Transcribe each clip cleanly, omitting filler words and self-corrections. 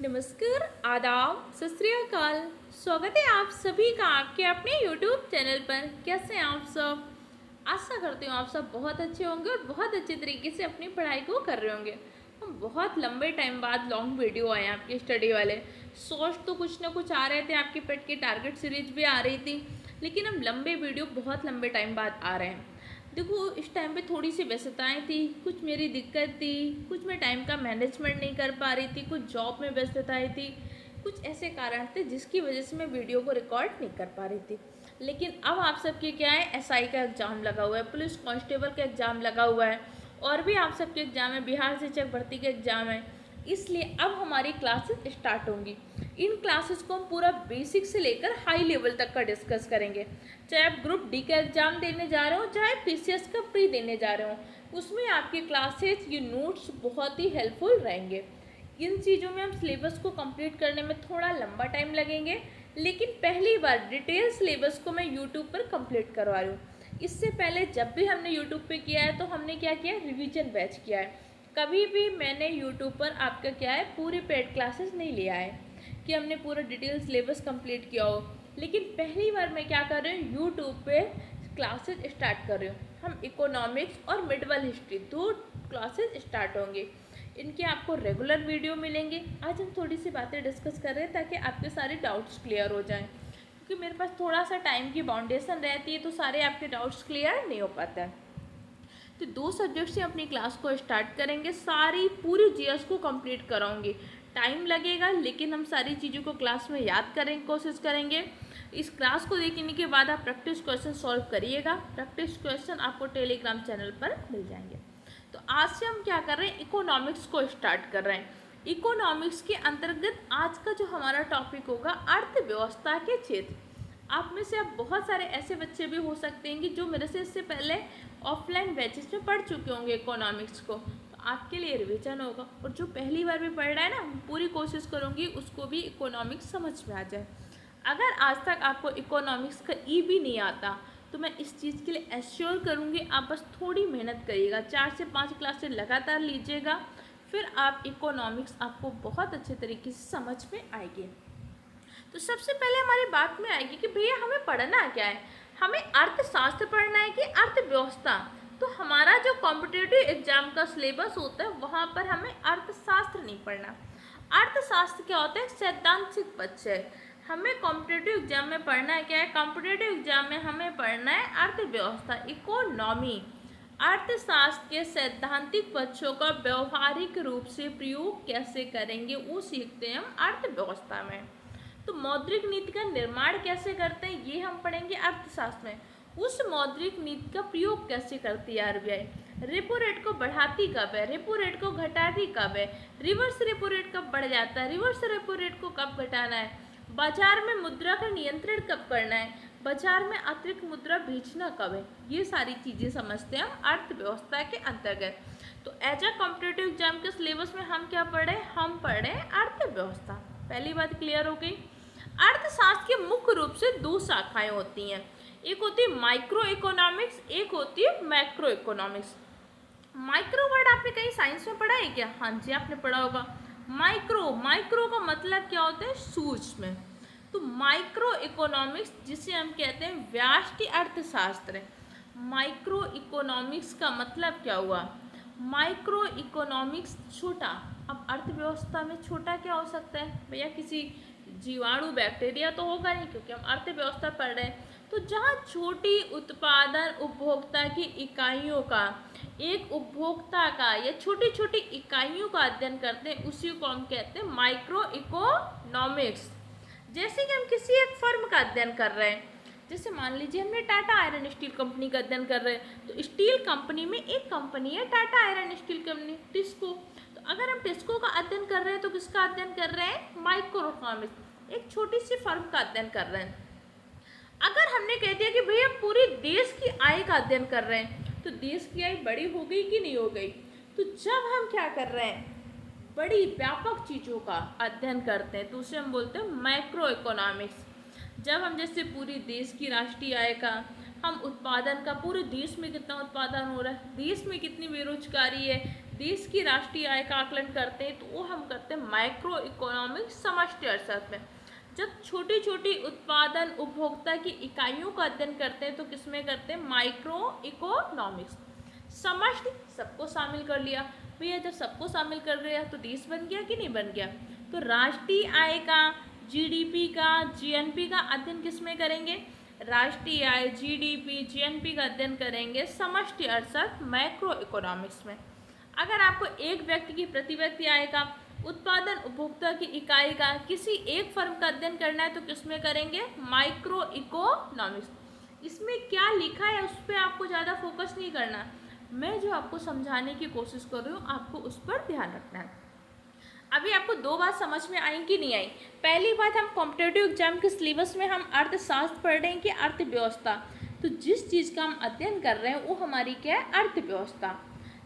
नमस्कार, आदाब, सत श्री अकाल। स्वागत है आप सभी का आपके अपने YouTube चैनल पर। कैसे हैं आप सब? आशा करती हूँ आप सब बहुत अच्छे होंगे और बहुत अच्छे तरीके से अपनी पढ़ाई को कर रहे होंगे। हम बहुत लंबे टाइम बाद लॉन्ग वीडियो आए हैं आपके स्टडी वाले। सोच तो कुछ ना कुछ आ रहे थे, आपके पेट की टारगेट सीरीज भी आ रही थी, लेकिन हम लंबे वीडियो बहुत लंबे टाइम बाद आ रहे हैं। देखो, इस टाइम पे थोड़ी सी व्यस्तताएं थी, कुछ मेरी दिक्कत थी, कुछ मैं टाइम का मैनेजमेंट नहीं कर पा रही थी, कुछ जॉब में व्यस्तताएं थी, कुछ ऐसे कारण थे जिसकी वजह से मैं वीडियो को रिकॉर्ड नहीं कर पा रही थी। लेकिन अब आप सबके क्या है, एसआई का एग्ज़ाम लगा हुआ है, पुलिस कांस्टेबल का एग्ज़ाम लगा हुआ है, और भी आप सबके एग्ज़ाम है, बिहार शिक्षक भर्ती के एग्ज़ाम है। इसलिए अब हमारी क्लासेस स्टार्ट होंगी। इन क्लासेस को हम पूरा बेसिक से लेकर हाई लेवल तक का डिस्कस करेंगे। चाहे आप ग्रुप डी का एग्ज़ाम देने जा रहे हो, चाहे पीसीएस का प्री देने जा रहे हो, उसमें आपके क्लासेस ये नोट्स बहुत ही हेल्पफुल रहेंगे। इन चीज़ों में हम सिलेबस को कंप्लीट करने में थोड़ा लंबा टाइम लगेंगे, लेकिन पहली बार डिटेल सिलेबस को मैं यूट्यूब पर कंप्लीट करवा रही हूँ। इससे पहले जब भी हमने यूट्यूब पे किया है तो हमने क्या किया, रिवीजन बैच किया है। कभी भी मैंने यूट्यूब पर आपका क्या है, पूरी पेड क्लासेस नहीं लिया है कि हमने पूरा डिटेल सिलेबस कंप्लीट किया हो। लेकिन पहली बार मैं क्या कर रही हूँ, यूट्यूब पे क्लासेस स्टार्ट कर रही हूँ। हम इकोनॉमिक्स और मिडवल हिस्ट्री दो क्लासेस स्टार्ट होंगे। इनके आपको रेगुलर वीडियो मिलेंगे। आज हम थोड़ी सी बातें डिस्कस कर रहे हैं ताकि आपके सारे डाउट्स क्लियर हो जाएं, क्योंकि मेरे पास थोड़ा सा टाइम की बाउंडेशन रहती है तो सारे आपके डाउट्स क्लियर नहीं हो पाता है। तो दो सब्जेक्ट से अपनी क्लास को स्टार्ट करेंगे, सारी पूरी जीएस को कंप्लीट कराऊंगी। टाइम लगेगा, लेकिन हम सारी चीज़ों को क्लास में याद करेंगे, कोशिश करेंगे। इस क्लास को देखने के बाद आप प्रैक्टिस क्वेश्चन सॉल्व करिएगा। प्रैक्टिस क्वेश्चन आपको टेलीग्राम चैनल पर मिल जाएंगे। तो आज से हम क्या कर रहे हैं, इकोनॉमिक्स को स्टार्ट कर रहे हैं। इकोनॉमिक्स के अंतर्गत आज का जो हमारा टॉपिक होगा, अर्थव्यवस्था के क्षेत्र। आप में से अब बहुत सारे ऐसे बच्चे भी हो सकते हैं कि जो मेरे से इससे पहले ऑफलाइन बैचेस में पढ़ चुके होंगे इकोनॉमिक्स को, तो आपके लिए रिवीजन होगा। और जो पहली बार भी पढ़ रहा है ना, पूरी कोशिश करूँगी उसको भी इकोनॉमिक्स समझ में आ जाए। अगर आज तक आपको इकोनॉमिक्स का ई भी नहीं आता तो मैं इस चीज़ के लिए एश्योर करूँगी, आप बस थोड़ी मेहनत करिएगा, 4 से 5 क्लासेस लगातार लीजिएगा, फिर आप इकोनॉमिक्स आपको बहुत अच्छे तरीके से समझ में आएगी। तो सबसे पहले हमारी बात में आएगी कि भैया हमें पढ़ना क्या है, हमें अर्थशास्त्र पढ़ना है कि अर्थव्यवस्था। तो हमारा जो कॉम्पिटिटिव एग्जाम का सिलेबस होता है वहाँ पर हमें अर्थशास्त्र नहीं पढ़ना। अर्थशास्त्र क्या होता है, सैद्धांतिक पक्ष है। हमें कॉम्पिटिटिव एग्जाम में पढ़ना है क्या है, कॉम्पिटिटिव एग्जाम में हमें पढ़ना है अर्थव्यवस्था, इकोनॉमी। अर्थशास्त्र के सैद्धांतिक पक्षों का व्यवहारिक रूप से प्रयोग कैसे करेंगे वो सीखते हैं हम अर्थव्यवस्था में। तो मौद्रिक नीति का निर्माण कैसे करते हैं ये हम पढ़ेंगे अर्थशास्त्र में। उस मौद्रिक नीति का प्रयोग कैसे करती है आरबीआई, रेपो रेट को बढ़ाती कब है, रेपो रेट को घटाती कब है, रिवर्स रेपो रेट कब बढ़ जाता है, रिवर्स रेपो रेट को कब घटाना है, बाजार में मुद्रा का नियंत्रण कब करना है, बाजार में अतिरिक्त मुद्रा बेचना कब है, ये सारी चीज़ें समझते हैं हम अर्थव्यवस्था के अंतर्गत। तो एज अ कॉम्पिटेटिव एग्जाम के सिलेबस में हम क्या पढ़ रहे हैं, हम पढ़ रहे हैं अर्थव्यवस्था। पहली बात क्लियर हो गई। अर्थशास्त्र के मुख्य रूप से दो शाखाएं होती हैं, एक होती है माइक्रो इकोनॉमिक्स, एक होती है मैक्रो इकोनॉमिक्स। माइक्रो वर्ड आपने कहीं साइंस में पढ़ा है क्या? हाँ जी, आपने पढ़ा होगा। माइक्रो, माइक्रो का मतलब क्या होता है, सूक्ष्म। तो माइक्रो इकोनॉमिक्स जिसे हम कहते हैं व्यष्टि अर्थशास्त्र। माइक्रो इकोनॉमिक्स का मतलब क्या हुआ, माइक्रो इकोनॉमिक्स छोटा। अब अर्थव्यवस्था में छोटा क्या हो सकता है भैया, किसी जीवाणु बैक्टीरिया तो होगा नहीं, क्योंकि हम अर्थव्यवस्था पढ़ रहे हैं। तो जहाँ छोटी उत्पादन उपभोक्ता की इकाइयों का, एक उपभोक्ता का या छोटी छोटी इकाइयों का अध्ययन करते हैं, उसी को हम कहते हैं माइक्रो इकोनॉमिक्स। जैसे कि हम किसी एक फर्म का अध्ययन कर रहे हैं, जैसे मान लीजिए हमने टाटा आयरन स्टील कंपनी का अध्ययन कर रहे हैं, तो स्टील कंपनी में एक कंपनी है Tata iron steel company, TISCO. तो अगर हम टिस्को का अध्ययन कर रहे हैं तो किसका अध्ययन कर रहे हैं, माइक्रो इकोनॉमिक्स, एक छोटी सी फर्म का अध्ययन कर रहे हैं। अगर हमने कह दिया कि भैया पूरे देश की आय का अध्ययन कर रहे हैं, तो देश की आय बड़ी हो गई कि नहीं हो गई। तो जब हम क्या कर रहे हैं, बड़ी व्यापक चीज़ों का अध्ययन करते हैं, तो उसे हम बोलते हैं मैक्रो इकोनॉमिक्स। जब हम जैसे पूरी देश की राष्ट्रीय आय का, हम उत्पादन का, पूरे देश में कितना उत्पादन हो रहा है, देश में कितनी बेरोजगारी है, देश की राष्ट्रीय आय का आकलन करते हैं तो वो हम करते हैं माइक्रो इकोनॉमिक समष्टि अर्थशास्त्र में। जब छोटी छोटी उत्पादन उपभोक्ता की इकाइयों का अध्ययन करते हैं तो किसमें करते हैं, माइक्रो इकोनॉमिक्स। समष्टि सबको शामिल कर लिया भैया, जब सबको शामिल कर लिया तो देश बन गया कि नहीं बन गया। तो राष्ट्रीय आय का, जीडीपी का, जीएनपी का अध्ययन किसमें करेंगे, राष्ट्रीय आय, जीडीपी, जीएनपी का अध्ययन करेंगे समष्टि अर्थशास्त्र मैक्रो इकोनॉमिक्स में। अगर आपको एक व्यक्ति की प्रति व्यक्ति आय का, उत्पादन उपभोक्ता की इकाई का, किसी एक फर्म का अध्ययन करना है तो किसमें करेंगे, माइक्रो इकोनॉमिक्स। इसमें क्या लिखा है उस पर आपको ज़्यादा फोकस नहीं करना, मैं जो आपको समझाने की कोशिश कर रही हूँ आपको उस पर ध्यान रखना है। अभी आपको दो बात समझ में आई कि नहीं आई। पहली बात, हम कॉम्पिटेटिव एग्जाम के सिलेबस में हम अर्थशास्त्र पढ़ रहे हैं कि अर्थव्यवस्था, तो जिस चीज़ का हम अध्ययन कर रहे हैं वो हमारी क्या है, अर्थव्यवस्था।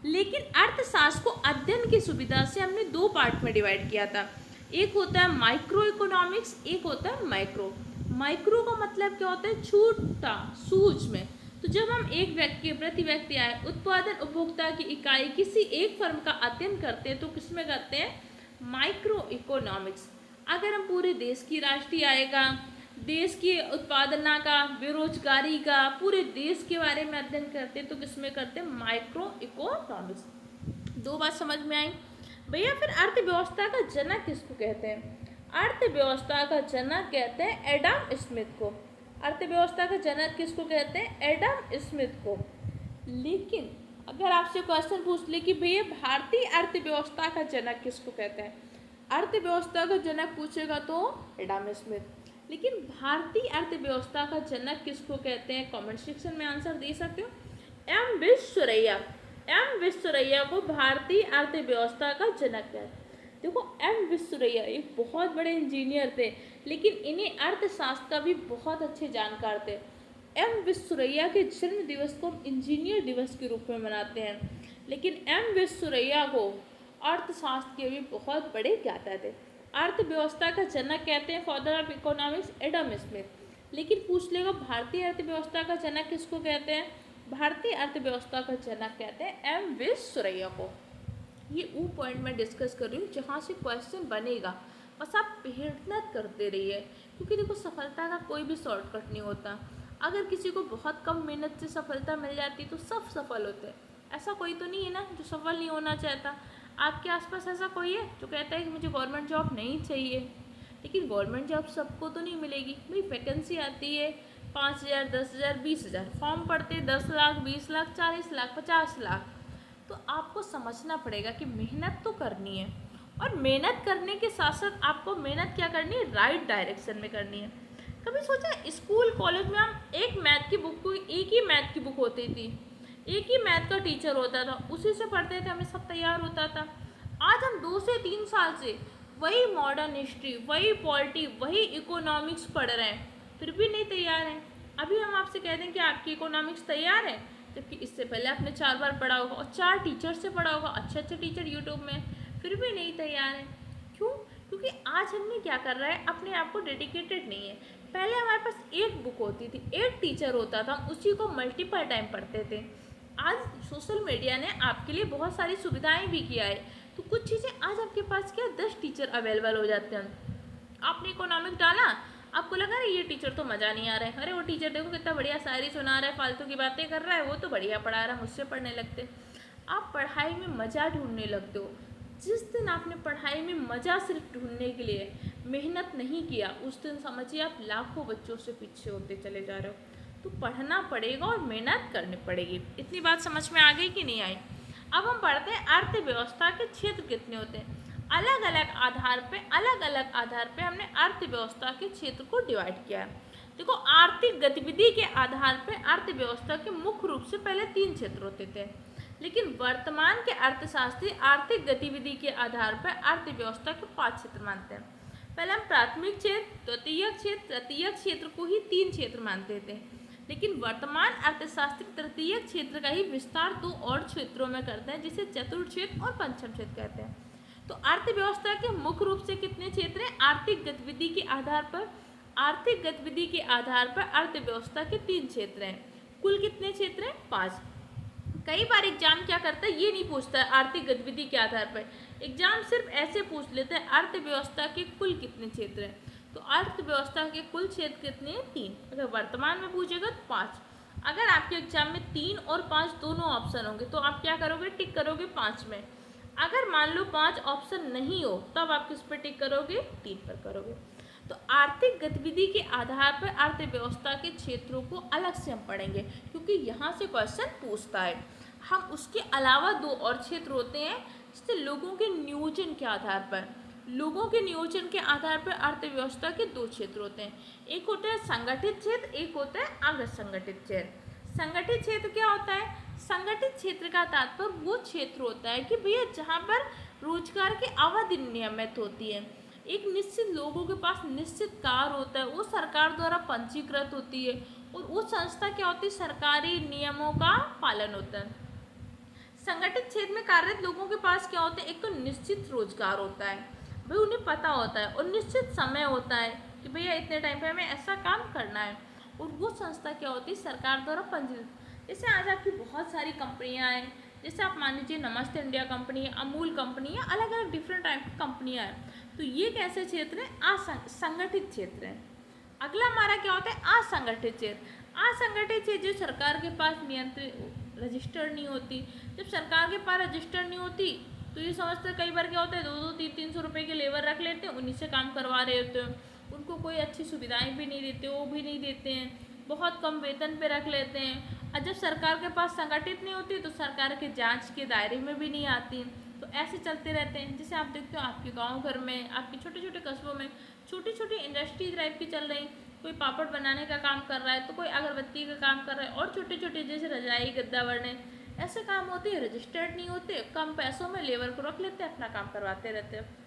लेकिन अर्थशास्त्र को अध्ययन की सुविधा से हमने दो पार्ट में डिवाइड किया था, एक होता है माइक्रो इकोनॉमिक्स, एक होता है माइक्रो। माइक्रो का मतलब क्या होता है, छोटा, सूक्ष्म। तो जब हम एक व्यक्ति प्रति व्यक्ति आय, उत्पादन उपभोक्ता की इकाई, किसी एक फर्म का अध्ययन करते हैं तो किसमें करते हैं, माइक्रो इकोनॉमिक्स। अगर हम पूरे देश की राष्ट्रीय आय का, देश की उत्पादना का, बेरोजगारी का, पूरे देश के बारे में अध्ययन करते हैं तो किसमें करते हैं, माइक्रो इकोनॉमिक्स। दो बात समझ में आई भैया। फिर अर्थव्यवस्था का जनक किसको कहते हैं, अर्थव्यवस्था का जनक कहते हैं एडम स्मिथ को। अर्थव्यवस्था का जनक किसको कहते हैं, एडम स्मिथ को। लेकिन अगर आपसे क्वेश्चन पूछ ले कि भैया भारतीय अर्थव्यवस्था का जनक किसको कहते हैं, अर्थव्यवस्था का जनक पूछेगा तो एडम स्मिथ। लेकिन भारतीय अर्थव्यवस्था का जनक किसको कहते हैं, कमेंट सेक्शन में आंसर दे सकते हो, एम विश्वेश्वरैया। एम विश्वेश्वरैया को भारतीय अर्थव्यवस्था का जनक कहते हैं। देखो एम विश्वेश्वरैया एक बहुत बड़े इंजीनियर थे, लेकिन इन्हें अर्थशास्त्र का भी बहुत अच्छे जानकार थे। एम विश्वेश्वरैया के जन्म दिवस को हम इंजीनियर दिवस के रूप में मनाते हैं, लेकिन एम विश्वेश्वरैया को अर्थशास्त्र के भी बहुत बड़े ज्ञाता थे। अर्थव्यवस्था का जनक कहते हैं father of economics Adam Smith. लेकिन पूछ लेगा भारतीय अर्थव्यवस्था का जनक किसको कहते हैं, भारतीय अर्थव्यवस्था का जनक कहते हैं एम विश्वेश्वरैया को। ये वो पॉइंट मैं डिस्कस कर रही हूँ जहाँ से क्वेश्चन बनेगा, बस आप मेहनत करते रहिए, क्योंकि देखो सफलता का कोई भी शॉर्टकट नहीं होता। अगर किसी को बहुत कम मेहनत से सफलता मिल जाती तो सब सफल होते हैं, ऐसा कोई तो नहीं है ना जो सफल नहीं होना चाहता। आपके आसपास ऐसा कोई है जो कहता है कि मुझे गवर्नमेंट जॉब नहीं चाहिए, लेकिन गवर्नमेंट जॉब सबको तो नहीं मिलेगी भाई। वैकेंसी आती है 5,000, 10,000, 20,000, फॉर्म पड़ते 10 लाख, 20 लाख, 40 लाख, 50 लाख। तो आपको समझना पड़ेगा कि मेहनत तो करनी है, और मेहनत करने के साथ साथ आपको मेहनत क्या करनी है, राइट डायरेक्शन में करनी है। कभी सोचा स्कूल कॉलेज में हम एक मैथ की बुक को, एक ही मैथ की बुक होती थी, एक ही मैथ का टीचर होता था, उसी से पढ़ते थे, हमें सब तैयार होता था। आज हम 2 से 3 साल से वही मॉडर्न हिस्ट्री, वही पॉलिटी, वही इकोनॉमिक्स पढ़ रहे हैं, फिर भी नहीं तैयार हैं। अभी हम आपसे कह दें कि आपकी इकोनॉमिक्स तैयार है, जबकि इससे पहले आपने 4 बार पढ़ा होगा और 4 टीचर से पढ़ा होगा, अच्छे अच्छे टीचर यूट्यूब में, फिर भी नहीं तैयार है। क्यों? क्योंकि आज हमने क्या कर रहा है, अपने आप को डेडिकेटेड नहीं है। पहले हमारे पास एक बुक होती थी, एक टीचर होता था, उसी को मल्टीपल टाइम पढ़ते थे। आज सोशल मीडिया ने आपके लिए बहुत सारी सुविधाएं भी किया है, तो कुछ चीज़ें आज आपके पास क्या 10 टीचर अवेलेबल हो जाते हैं। आपने इकोनॉमिक डाला, आपको लगा अरे ये टीचर तो मज़ा नहीं आ रहा है, अरे वो टीचर देखो कितना बढ़िया शायरी सुना रहा है, फालतू की बातें कर रहा है, वो तो बढ़िया पढ़ा रहा है, मुझसे पढ़ने लगते। आप पढ़ाई में मज़ा ढूंढने लगते हो। जिस दिन आपने पढ़ाई में मज़ा सिर्फ ढूंढने के लिए मेहनत नहीं किया, उस दिन समझिए आप लाखों बच्चों से पीछे होते चले जा रहे हो। तो पढ़ना पड़ेगा और मेहनत करनी पड़ेगी। इतनी बात समझ में आ गई कि नहीं आई? अब हम पढ़ते हैं अर्थव्यवस्था के क्षेत्र कितने होते हैं। अलग अलग आधार पे हमने अर्थव्यवस्था के क्षेत्र को डिवाइड किया है। देखो आर्थिक गतिविधि के आधार पे अर्थव्यवस्था के मुख्य रूप से पहले 3 क्षेत्र होते थे, लेकिन वर्तमान के अर्थशास्त्री आर्थिक गतिविधि के आधार पर अर्थव्यवस्था के 5 क्षेत्र मानते हैं। पहले हम प्राथमिक क्षेत्र, द्वितीयक क्षेत्र, तृतीयक क्षेत्र को ही 3 क्षेत्र मानते थे, लेकिन वर्तमान अर्थशास्त्री तृतीयक क्षेत्र का ही विस्तार 2 और क्षेत्रों में करते हैं, जिसे चतुर्थ क्षेत्र और पंचम क्षेत्र कहते हैं। तो अर्थव्यवस्था के मुख्य रूप से कितने क्षेत्र हैं? आर्थिक गतिविधि के आधार पर अर्थव्यवस्था के 3 क्षेत्र हैं। कुल कितने क्षेत्र हैं? 5। कई बार एग्जाम क्या करता है, ये नहीं पूछता है आर्थिक गतिविधि के आधार पर, एग्जाम सिर्फ ऐसे पूछ लेते हैं अर्थव्यवस्था के कुल कितने क्षेत्र हैं। तो अर्थव्यवस्था के कुल क्षेत्र कितने हैं, 3। अगर वर्तमान में पूछेगा तो 5। अगर आपके एग्जाम में 3 और 5 दोनों ऑप्शन होंगे तो आप क्या करोगे, टिक करोगे 5 में। अगर मान लो 5 ऑप्शन नहीं हो तब आप किस पर टिक करोगे, 3 पर करोगे। तो आर्थिक गतिविधि के आधार पर अर्थव्यवस्था के क्षेत्रों को अलग से हम पढ़ेंगे, क्योंकि यहाँ से क्वेश्चन पूछता है। हम उसके अलावा 2 और क्षेत्र होते हैं, जैसे लोगों के नियोजन के आधार पर। लोगों के नियोजन के आधार पर अर्थव्यवस्था के 2 क्षेत्र होते हैं, एक होता है संगठित क्षेत्र, एक होता है असंगठित क्षेत्र। संगठित क्षेत्र क्या होता है, संगठित क्षेत्र का तात्पर्य वो क्षेत्र होता है कि भैया जहाँ पर रोजगार की अवधि नियमित होती है, एक निश्चित लोगों के पास निश्चित कार होता है, वो सरकार द्वारा पंजीकृत होती है, और वो संस्था क्या होती है, सरकारी नियमों का पालन होता है। संगठित क्षेत्र में कार्यरत लोगों के पास क्या होता है, एक तो निश्चित रोजगार होता है, भाई उन्हें पता होता है, और निश्चित समय होता है कि भैया इतने टाइम पे हमें ऐसा काम करना है, और वो संस्था क्या होती है, सरकार द्वारा पंजीकृत। जैसे आज आपकी बहुत सारी कंपनियां हैं, जैसे आप मान लीजिए नमस्ते इंडिया कंपनी है, अमूल कंपनी है, अलग अलग डिफरेंट टाइप की कंपनियां हैं। तो ये कैसे क्षेत्र है, असंगठित क्षेत्र है। अगला हमारा क्या होता है, असंगठित क्षेत्र। असंगठित क्षेत्र जो सरकार के पास नियंत्रित रजिस्टर्ड नहीं होती। जब सरकार के पास रजिस्टर्ड नहीं होती तो ये समझते कई बार क्या होता है, 200-300 रुपये के लेबर रख लेते हैं, उन्हीं से काम करवा रहे होते हैं, उनको कोई अच्छी सुविधाएं भी नहीं देते, वो भी नहीं देते हैं, बहुत कम वेतन पे रख लेते हैं। और जब सरकार के पास संगठित नहीं होती तो सरकार के जांच के दायरे में भी नहीं आती, तो ऐसे चलते रहते हैं। जैसे आप देखते हो आपके गांव घर में, आपके छोटे छोटे कस्बों में छोटी छोटी इंडस्ट्री टाइप की चल रही, कोई पापड़ बनाने का काम कर रहा है, तो कोई अगरबत्ती का काम कर रहा है, और छोटे छोटे जैसे रजाई गद्दा बनने, ऐसे काम होते हैं, रजिस्टर्ड नहीं होते, कम पैसों में लेबर को रख लेते हैं, अपना काम करवाते रहते हैं।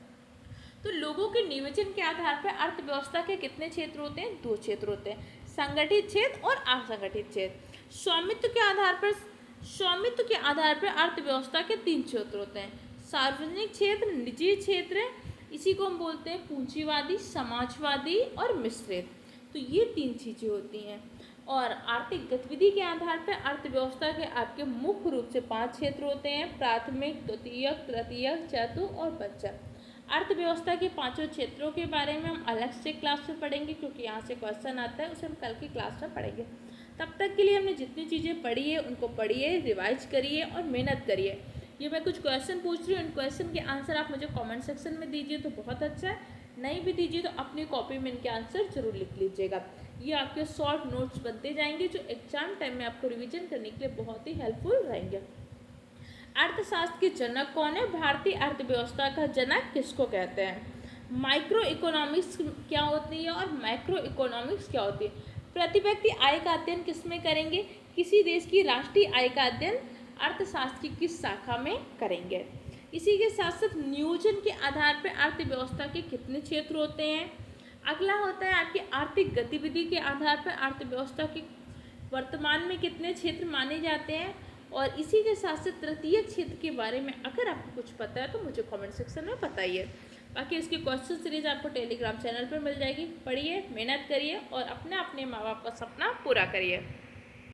तो लोगों के नियोजन के आधार पर अर्थव्यवस्था के कितने क्षेत्र होते हैं, 2 क्षेत्र होते हैं, संगठित क्षेत्र और असंगठित क्षेत्र। स्वामित्व के आधार पर अर्थव्यवस्था के 3 क्षेत्र होते हैं, सार्वजनिक क्षेत्र, निजी क्षेत्र, इसी को हम बोलते हैं पूंजीवादी, समाजवादी और मिश्रित। तो ये 3 चीज़ें होती हैं। और आर्थिक गतिविधि के आधार पर अर्थव्यवस्था के आपके मुख्य रूप से 5 क्षेत्र होते हैं, प्राथमिक, द्वितीयक, तृतीयक, चतुर्थ और पंचम। अर्थव्यवस्था के 5 क्षेत्रों के बारे में हम अलग से क्लास में पढ़ेंगे, क्योंकि यहाँ से क्वेश्चन आता है, उसे हम कल की क्लास में पढ़ेंगे। तब तक के लिए हमने जितनी चीज़ें पढ़ी है उनको पढ़िए, रिवाइज करिए और मेहनत करिए। ये मैं कुछ क्वेश्चन पूछ रही हूँ, इन क्वेश्चन के आंसर आप मुझे कमेंट सेक्शन में दीजिए तो बहुत अच्छा है, नहीं भी दीजिए तो अपनी कॉपी में इनके आंसर जरूर लिख लीजिएगा। ये आपके शॉर्ट नोट्स बनते जाएंगे जो एग्जाम टाइम में आपको रिवीजन करने के लिए बहुत ही हेल्पफुल रहेंगे। अर्थशास्त्र के जनक कौन है, भारतीय अर्थव्यवस्था का जनक किसको कहते हैं। माइक्रो इकोनॉमिक्स क्या होती है और मैक्रो इकोनॉमिक्स क्या होती है। प्रति व्यक्ति आय का अध्ययन किस में करेंगे, किसी देश की राष्ट्रीय आय का अध्ययन अर्थशास्त्र की किस शाखा में करेंगे। इसी के साथ साथ नियोजन के आधार पर अर्थव्यवस्था के कितने क्षेत्र होते हैं। अगला होता है आपकी आर्थिक गतिविधि के आधार पर अर्थव्यवस्था के वर्तमान में कितने क्षेत्र माने जाते हैं। और इसी के साथ साथ तृतीय क्षेत्र के बारे में अगर आपको कुछ पता है तो मुझे कमेंट सेक्शन में बताइए। बाकी इसकी क्वेश्चन सीरीज आपको टेलीग्राम चैनल पर मिल जाएगी। पढ़िए, मेहनत करिए और अपने माँ बाप का सपना पूरा करिए।